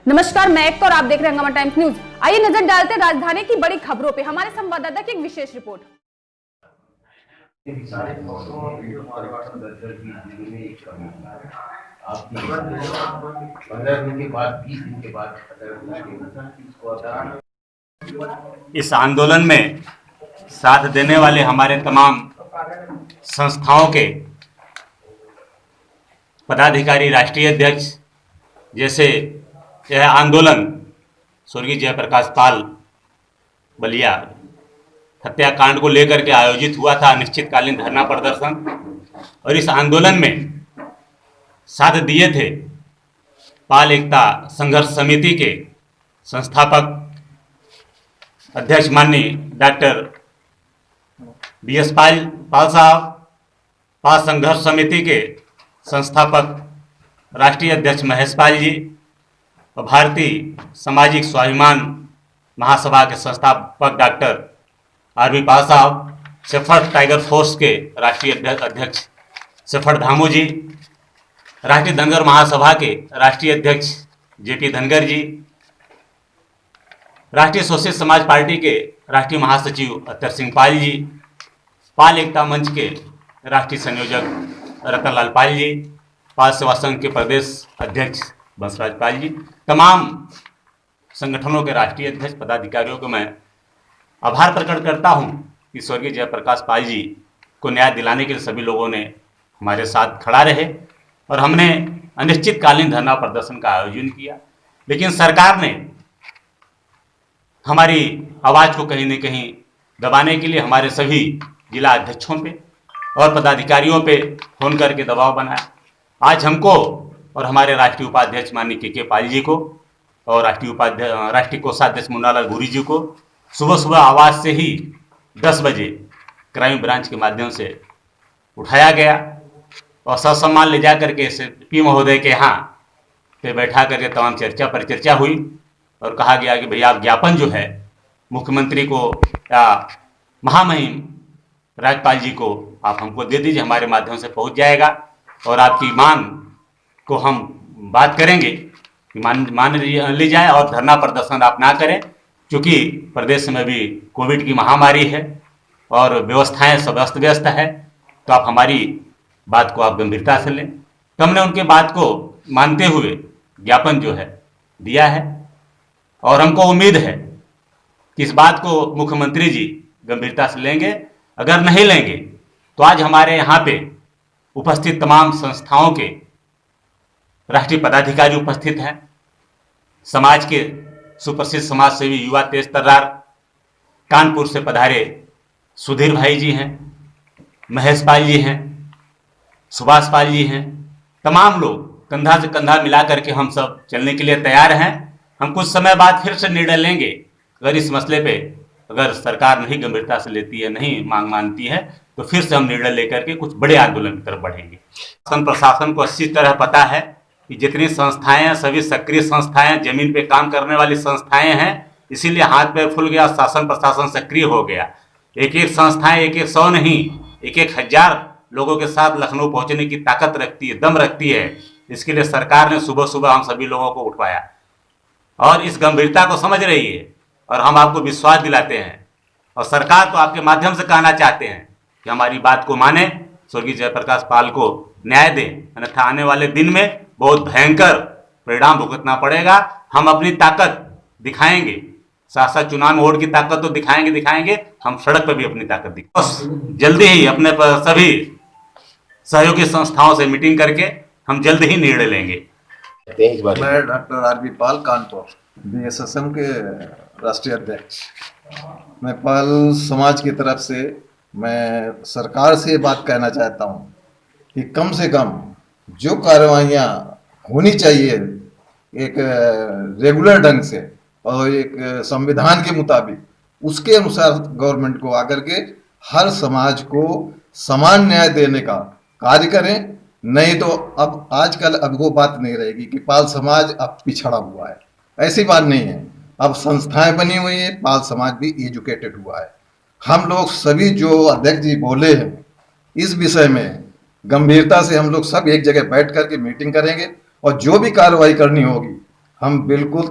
नमस्कार, मैं एक और आप देख रहे हैं हंगामा टाइम्स न्यूज। आइए नजर डालते हैं राजधानी की बड़ी खबरों पे। हमारे संवाददाता की एक विशेष रिपोर्ट। इस आंदोलन में साथ देने वाले हमारे तमाम संस्थाओं के पदाधिकारी, राष्ट्रीय अध्यक्ष, जैसे यह आंदोलन स्वर्गीय जयप्रकाश पाल बलिया हत्याकांड को लेकर के आयोजित हुआ था, अनिश्चितकालीन धरना प्रदर्शन, और इस आंदोलन में साथ दिए थे पाल एकता संघर्ष समिति के संस्थापक अध्यक्ष माननीय डॉक्टर BS पाल साहब, पाल संघर्ष समिति के संस्थापक राष्ट्रीय अध्यक्ष महेश पाल जी, और भारतीय सामाजिक स्वाभिमान महासभा के संस्थापक डॉक्टर RV पाल साहब, शेफर्ड टाइगर फोर्स के राष्ट्रीय अध्यक्ष शेफर्ड धामू जी, राष्ट्रीय धनगर महासभा के राष्ट्रीय अध्यक्ष JP धनगर जी, राष्ट्रीय सोशलिस्ट समाज पार्टी के राष्ट्रीय महासचिव अत्तर सिंह पाल जी, पाल एकता मंच के राष्ट्रीय संयोजक रतनलाल पाल जी, पाल सेवा संघ के प्रदेश अध्यक्ष बंसराज पाल जी, तमाम संगठनों के राष्ट्रीय अध्यक्ष पदाधिकारियों को मैं आभार प्रकट करता हूं कि स्वर्गीय जयप्रकाश पाल जी को न्याय दिलाने के लिए सभी लोगों ने हमारे साथ खड़ा रहे और हमने अनिश्चितकालीन धरना प्रदर्शन का आयोजन किया। लेकिन सरकार ने हमारी आवाज़ को कहीं न कहीं दबाने के लिए हमारे सभी जिला अध्यक्षों पे और पदाधिकारियों पे फोन करके दबाव बनाया। आज हमको और हमारे राष्ट्रीय उपाध्यक्ष माननीय KK पाल जी को और राष्ट्रीय कोषाध्यक्ष मुन्नालाल भूरी जी को सुबह सुबह आवाज़ से ही 10 बजे क्राइम ब्रांच के माध्यम से उठाया गया और ससम्मान ले जा करके SP महोदय के यहाँ पे बैठा करके तमाम चर्चा परिचर्चा हुई और कहा गया कि भैया आप ज्ञापन जो है मुख्यमंत्री को या महामहिम राज्यपाल जी को आप हमको दे दीजिए, हमारे माध्यम से पहुंच जाएगा और आपकी मांग को हम बात करेंगे कि मान ली जाए और धरना प्रदर्शन आप ना करें, क्योंकि प्रदेश में भी कोविड की महामारी है और व्यवस्थाएं सब अस्त व्यस्त है, तो आप हमारी बात को आप गंभीरता से लें। तो हमने उनके बात को मानते हुए ज्ञापन जो है दिया है और हमको उम्मीद है कि इस बात को मुख्यमंत्री जी गंभीरता से लेंगे। अगर नहीं लेंगे तो आज हमारे यहाँ पे उपस्थित तमाम संस्थाओं के राष्ट्रीय पदाधिकारी उपस्थित हैं, समाज के सुप्रसिद्ध समाज सेवी युवा तेज तर्रार, कानपुर से पधारे सुधीर भाई जी हैं, महेश पाल जी हैं, सुभाष पाल जी हैं, तमाम लोग कंधा से कंधा मिला करके हम सब चलने के लिए तैयार हैं। हम कुछ समय बाद फिर से निर्णय लेंगे, अगर इस मसले पे अगर सरकार नहीं गंभीरता से लेती है, नहीं मांग मानती है, तो फिर से हम निर्णय लेकर के कुछ बड़े आंदोलन की तरफ बढ़ेंगे। प्रशासन को अच्छी तरह पता है कि जितनी संस्थाएं हैं सभी सक्रिय संस्थाएं, जमीन पे काम करने वाली संस्थाएं हैं, इसीलिए हाथ पैर खुल गया, शासन प्रशासन सक्रिय हो गया। एक एक संस्थाएं एक 100 नहीं, एक 1000 लोगों के साथ लखनऊ पहुंचने की ताकत रखती है, दम रखती है। इसके लिए सरकार ने सुबह सुबह हम सभी लोगों को उठवाया और इस गंभीरता को समझ रही है और हम आपको विश्वास दिलाते हैं और सरकार को आपके माध्यम से कहना चाहते हैं कि हमारी बात को माने, स्वर्गीय जयप्रकाश पाल को न्याय दें, अन्यथा आने वाले दिन में बहुत भयंकर परिणाम भुगतना पड़ेगा। हम अपनी ताकत दिखाएंगे, साथ साथ चुनाव में वोट की ताकत तो दिखाएंगे, हम सड़क पर भी अपनी ताकत दिखाएंगे। जल्दी ही अपने सभी सहयोगी संस्थाओं से मीटिंग करके हम जल्द ही निर्णय लेंगे। मैं डॉक्टर RV पाल, कानपुर BSSM के राष्ट्रीय अध्यक्ष। मैं पाल समाज की तरफ से मैं सरकार से बात कहना चाहता हूँ कि कम से कम जो कार्रवाइयाँ होनी चाहिए एक रेगुलर ढंग से और एक संविधान के मुताबिक, उसके अनुसार गवर्नमेंट को आकर के हर समाज को समान न्याय देने का कार्य करें। नहीं तो अब आजकल अब वो बात नहीं रहेगी कि पाल समाज अब पिछड़ा हुआ है, ऐसी बात नहीं है। अब संस्थाएं बनी हुई है, पाल समाज भी एजुकेटेड हुआ है। हम लोग सभी जो अध्यक्ष जी बोले हैं इस विषय में गंभीरता से हम लोग सब एक जगह बैठ करके मीटिंग करेंगे और जो भी कार्रवाई करनी होगी हम बिल्कुल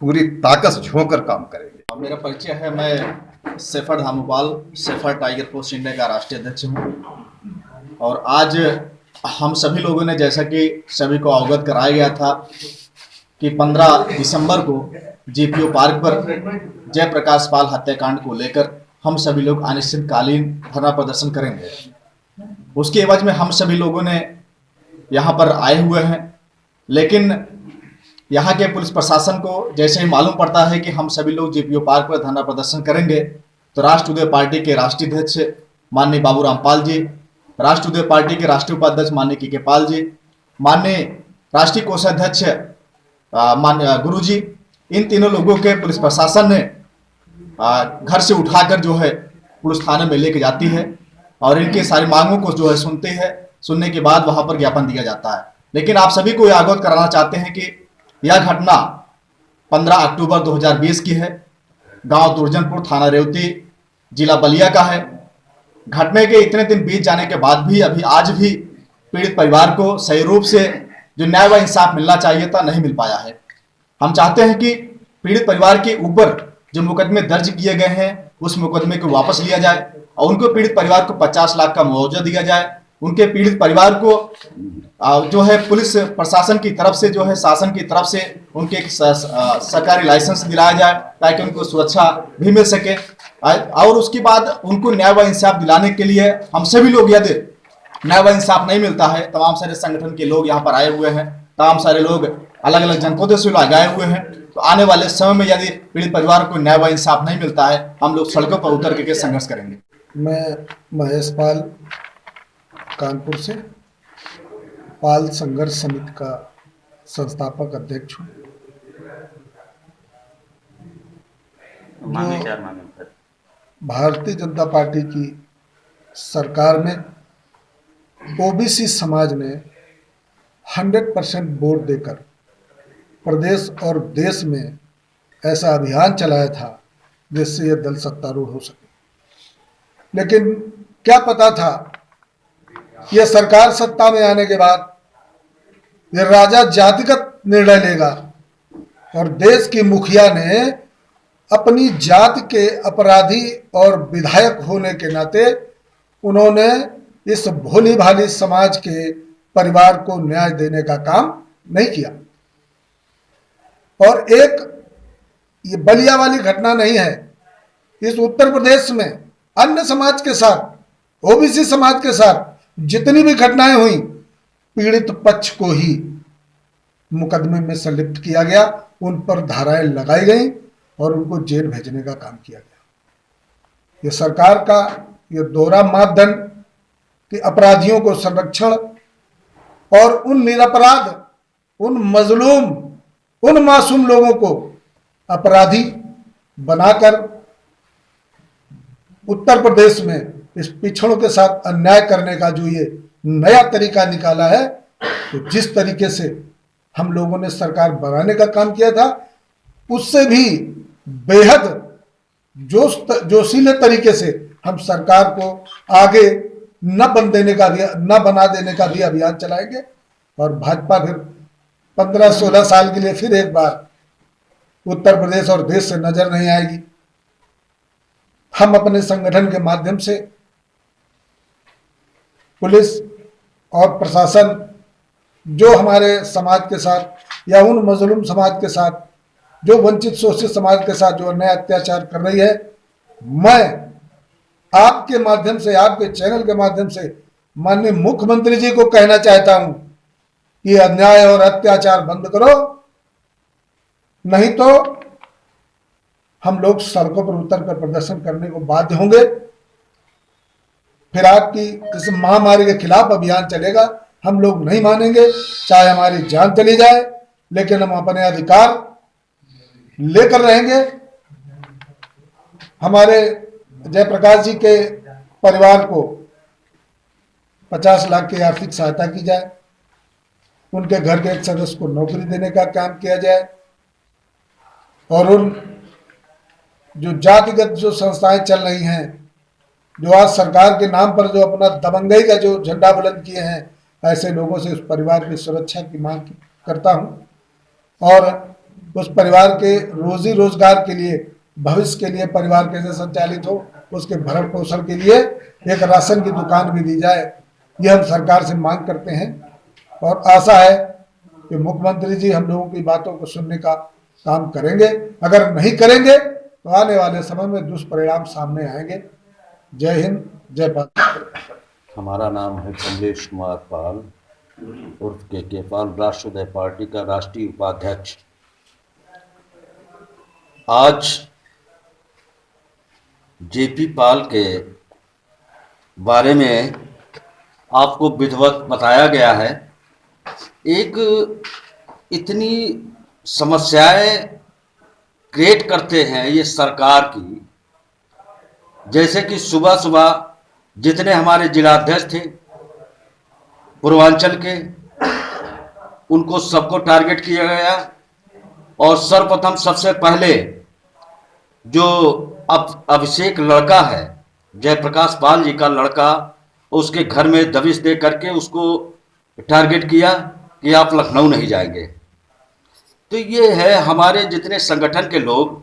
पूरी ताकत से झोंक कर काम करेंगे। मेरा परिचय है, मैं Shefar Dhamopal, Shefar tiger force India का राष्ट्रीय अध्यक्ष हूँ। और आज हम सभी लोगों ने, जैसा कि सभी को अवगत कराया गया था कि 15 दिसंबर को जीपीओ पार्क पर जयप्रकाश पाल हत्याकांड को लेकर हम सभी लोग अनिश्चितकालीन धरना प्रदर्शन करेंगे। उसके एवज में हम सभी लोगों ने यहाँ पर आए हुए हैं, लेकिन यहाँ के पुलिस प्रशासन को जैसे ही मालूम पड़ता है कि हम सभी लोग जीपीओ पार्क पर धरना प्रदर्शन करेंगे, तो राष्ट्रीय पार्टी के राष्ट्रीय अध्यक्ष माननीय बाबूराम पाल जी, राष्ट्रीय पार्टी के राष्ट्रीय उपाध्यक्ष माननीय के पाल जी, माननीय राष्ट्रीय कोषाध्यक्ष गुरु जी, इन तीनों लोगों के पुलिस प्रशासन ने घर से उठाकर जो है पुलिस थाने में लेके जाती है और इनके सारी मांगों को जो है सुनते हैं। सुनने के बाद वहां पर ज्ञापन दिया जाता है। लेकिन आप सभी को यह अवगत कराना चाहते हैं कि यह घटना 15 अक्टूबर 2020 की है। गांव दुर्जनपुर, थाना रेवती, जिला बलिया का है। घटने के इतने दिन बीत जाने के बाद भी अभी आज भी पीड़ित परिवार को सही रूप से जो न्याय व इंसाफ मिलना चाहिए था, नहीं मिल पाया है। हम चाहते हैं कि पीड़ित परिवार के ऊपर जो मुकदमे दर्ज किए गए हैं उस मुकदमे को वापस लिया जाए और उनको पीड़ित परिवार को 50 लाख का मुआवजा दिया जाए। उनके पीड़ित परिवार को जो है पुलिस प्रशासन की तरफ से, जो है शासन की तरफ से उनके एक सरकारी लाइसेंस दिलाया जाए ताकि उनको सुरक्षा भी मिल सके। और उसके बाद उनको न्याय व इंसाफ दिलाने के लिए हम सभी लोग, यदि न्याय व इंसाफ नहीं मिलता है, तमाम सारे संगठन के लोग यहाँ पर आए हुए हैं, तमाम सारे लोग अलग अलग जनपदों से लोग आए हुए हैं, तो आने वाले समय में यदि पीड़ित परिवार को न्याय व इंसाफ नहीं मिलता है, हम लोग सड़कों पर उतर करके संघर्ष करेंगे। मैं महेश पाल, कानपुर से पाल संघर्ष समिति का संस्थापक अध्यक्ष हूँ। भारतीय जनता पार्टी की सरकार में ओबीसी समाज ने 100% वोट देकर प्रदेश और देश में ऐसा अभियान चलाया था जिससे यह दल सत्तारूढ़ हो सके। लेकिन क्या पता था, यह सरकार सत्ता में आने के बाद यह राजा जातिगत निर्णय लेगा और देश की मुखिया ने अपनी जाति के अपराधी और विधायक होने के नाते उन्होंने इस भोली भाली समाज के परिवार को न्याय देने का काम नहीं किया। और एक ये बलिया वाली घटना नहीं है, इस उत्तर प्रदेश में अन्य समाज के साथ, ओबीसी समाज के साथ जितनी भी घटनाएं हुई, पीड़ित पक्ष को ही मुकदमे में संलिप्त किया गया, उन पर धाराएं लगाई गई और उनको जेल भेजने का काम किया गया। ये सरकार का ये दोहरा मापदंड कि अपराधियों को संरक्षण और उन निरपराध, उन मजलूम, उन मासूम लोगों को अपराधी बनाकर उत्तर प्रदेश में इस पिछड़ों के साथ अन्याय करने का जो ये नया तरीका निकाला है, तो जिस तरीके से हम लोगों ने सरकार बनाने का काम किया था, उससे भी बेहद जोशीले तरीके से हम सरकार को आगे न बना देने का भी अभियान चलाएंगे। और भाजपा फिर 15-16 साल के लिए फिर एक बार उत्तर प्रदेश और देश से नजर नहीं आएगी। हम अपने संगठन के माध्यम से पुलिस और प्रशासन जो हमारे समाज के साथ या उन मजलूम समाज के साथ, जो वंचित शोषित समाज के साथ जो अन्याय अत्याचार कर रही है, मैं आपके माध्यम से, आपके चैनल के माध्यम से माननीय मुख्यमंत्री जी को कहना चाहता हूं कि अन्याय और अत्याचार बंद करो, नहीं तो हम लोग सड़कों पर उतरकर प्रदर्शन करने को बाध्य होंगे। फिर आपकी इस महामारी के खिलाफ अभियान चलेगा, हम लोग नहीं मानेंगे, चाहे हमारी जान चली जाए, लेकिन हम अपने अधिकार लेकर रहेंगे। हमारे जयप्रकाश जी के परिवार को 50 लाख की आर्थिक सहायता की जाए, उनके घर के एक सदस्य को नौकरी देने का काम किया जाए और उन जो जातिगत जो संस्थाएं चल रही हैं, जो आज सरकार के नाम पर जो अपना दबंगई का जो झंडा बुलंद किए हैं, ऐसे लोगों से उस परिवार की सुरक्षा की मांग करता हूं। और उस परिवार के रोजी रोजगार के लिए, भविष्य के लिए परिवार कैसे संचालित हो, उसके भरण पोषण के लिए एक राशन की दुकान भी दी जाए। ये हम सरकार से मांग करते हैं और आशा है कि मुख्यमंत्री जी हम लोगों की बातों को सुनने का काम करेंगे। अगर नहीं करेंगे तो आने वाले समय में दुष्परिणाम सामने आएंगे। जय हिंद, जय भारत। हमारा नाम है कमलेश कुमार पाल उर्फ के पाल, राष्ट्रोदय पार्टी का राष्ट्रीय उपाध्यक्ष। आज जेपी पाल के बारे में आपको विधिवत बताया गया है। एक इतनी समस्याएं क्रिएट करते हैं ये सरकार की, जैसे कि सुबह सुबह जितने हमारे जिलाध्यक्ष थे पूर्वांचल के, उनको सबको टारगेट किया गया और सर्वप्रथम सबसे पहले जो अब अभिषेक लड़का है, जयप्रकाश पाल जी का लड़का, उसके घर में दबिश दे करके उसको टारगेट किया कि आप लखनऊ नहीं जाएंगे। तो ये है हमारे जितने संगठन के लोग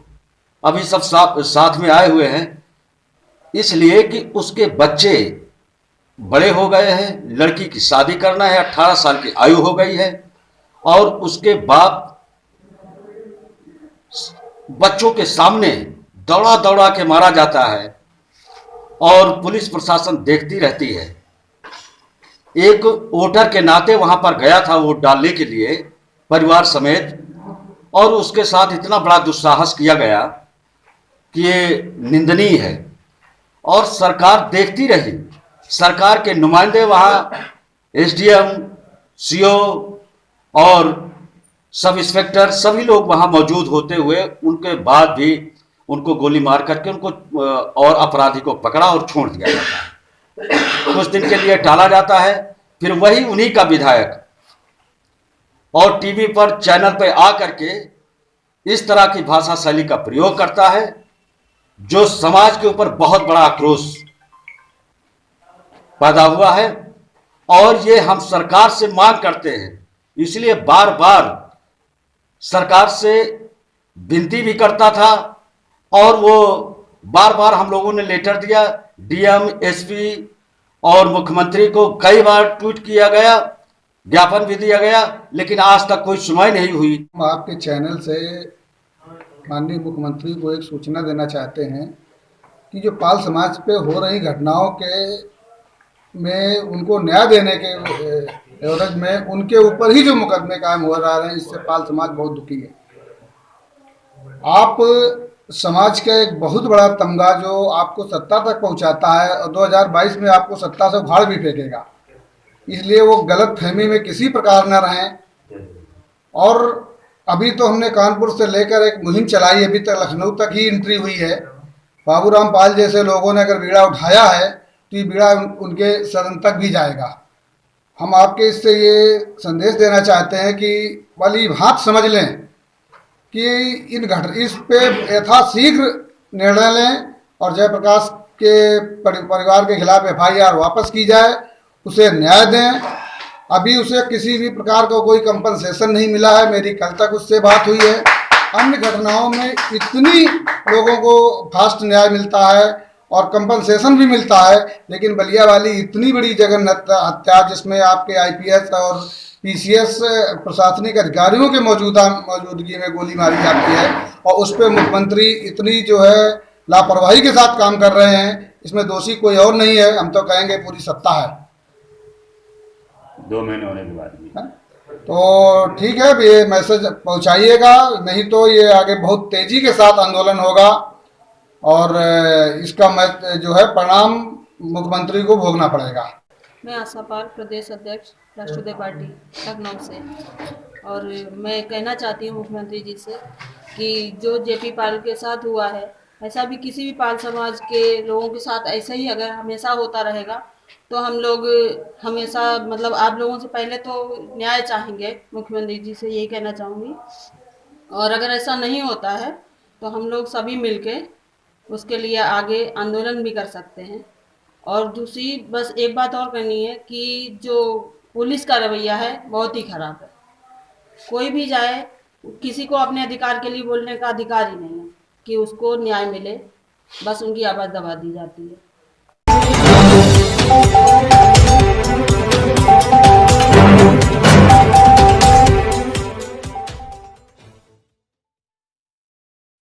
अभी सब साथ में आए हुए हैं, इसलिए कि उसके बच्चे बड़े हो गए हैं, लड़की की शादी करना है, 18 साल की आयु हो गई है और उसके बाप बच्चों के सामने दौड़ा दौड़ा के मारा जाता है और पुलिस प्रशासन देखती रहती है। एक वोटर के नाते वहां पर गया था वोट डालने के लिए परिवार समेत, और उसके साथ इतना बड़ा दुस्साहस किया गया कि ये निंदनीय है और सरकार देखती रही। सरकार के नुमाइंदे वहां एसडीएम, सीओ और सब इंस्पेक्टर सभी लोग वहां मौजूद होते हुए उनके बाद भी उनको गोली मार करके उनको और अपराधी को पकड़ा और छोड़ दिया जाता है। कुछ दिन के लिए टाला जाता है, फिर वही उन्हीं का विधायक और टीवी पर चैनल पर आ करके इस तरह की भाषा शैली का प्रयोग करता है, जो समाज के ऊपर बहुत बड़ा आक्रोश पैदा हुआ है। और ये हम सरकार से मांग करते हैं, इसलिए बार बार सरकार से विनती भी करता था और वो बार बार हम लोगों ने लेटर दिया, डीएम, एसपी और मुख्यमंत्री को कई बार ट्वीट किया गया, ज्ञापन भी दिया गया, लेकिन आज तक कोई सुनवाई नहीं हुई। हम आपके चैनल से माननीय मुख्यमंत्री को एक सूचना देना चाहते हैं कि जो पाल समाज पे हो रही घटनाओं के में उनको न्याय देने के एवज में उनके ऊपर ही जो मुकदमे कायम हो रहे हैं, इससे पाल समाज बहुत दुखी है। आप समाज का एक बहुत बड़ा तमगा जो आपको सत्ता तक पहुंचाता है और 2022 में आपको सत्ता से उखाड़ भी फेंकेगा, इसलिए वो गलत फहमी में किसी प्रकार न रहें। और अभी तो हमने कानपुर से लेकर एक मुहिम चलाई, अभी तक लखनऊ तक ही एंट्री हुई है। बाबूराम पाल जैसे लोगों ने अगर बीड़ा उठाया है तो ये बीड़ा उनके सदन तक भी जाएगा। हम आपके इससे ये संदेश देना चाहते हैं कि वाली बात समझ लें कि इस पे यथाशीघ्र निर्णय लें और जयप्रकाश के परिवार के खिलाफ एफआईआर वापस की जाए, उसे न्याय दें। अभी उसे किसी भी प्रकार का कोई कंपनसेशन नहीं मिला है, मेरी कल तक उससे बात हुई है। अन्य घटनाओं में इतनी लोगों को फास्ट न्याय मिलता है और कंपनसेशन भी मिलता है, लेकिन बलिया वाली इतनी बड़ी जघन्य हत्या जिसमें आपके आईपीएस और पीसीएस प्रशासनिक अधिकारियों के मौजूदगी में गोली मारी जाती है और उस पर मुख्यमंत्री इतनी जो है लापरवाही के साथ काम कर रहे हैं, इसमें दोषी कोई और नहीं है, हम तो कहेंगे पूरी सत्ता है। 2 महीने होने के बाद भी तो ठीक है, ये मैसेज पहुंचाइएगा, नहीं तो ये आगे बहुत तेजी के साथ आंदोलन होगा और इसका जो है परिणाम मुख्यमंत्री को भोगना पड़ेगा। मैं आशा पाल, प्रदेश अध्यक्ष राष्ट्रोदय पार्टी लखनऊ से, और मैं कहना चाहती हूँ मुख्यमंत्री जी से कि जो जेपी पाल के साथ हुआ है, ऐसा भी किसी भी पाल समाज के लोगों के साथ ऐसा ही अगर हमेशा होता रहेगा तो हम लोग हमेशा मतलब आप लोगों से पहले तो न्याय चाहेंगे, मुख्यमंत्री जी से यही कहना चाहूँगी। और अगर ऐसा नहीं होता है तो हम लोग सभी मिलके उसके लिए आगे आंदोलन भी कर सकते हैं। और दूसरी बस एक बात और करनी है कि जो पुलिस का रवैया है बहुत ही ख़राब है। कोई भी जाए किसी को अपने अधिकार के लिए बोलने का अधिकार ही नहीं है कि उसको न्याय मिले, बस उनकी आवाज़ दबा दी जाती है।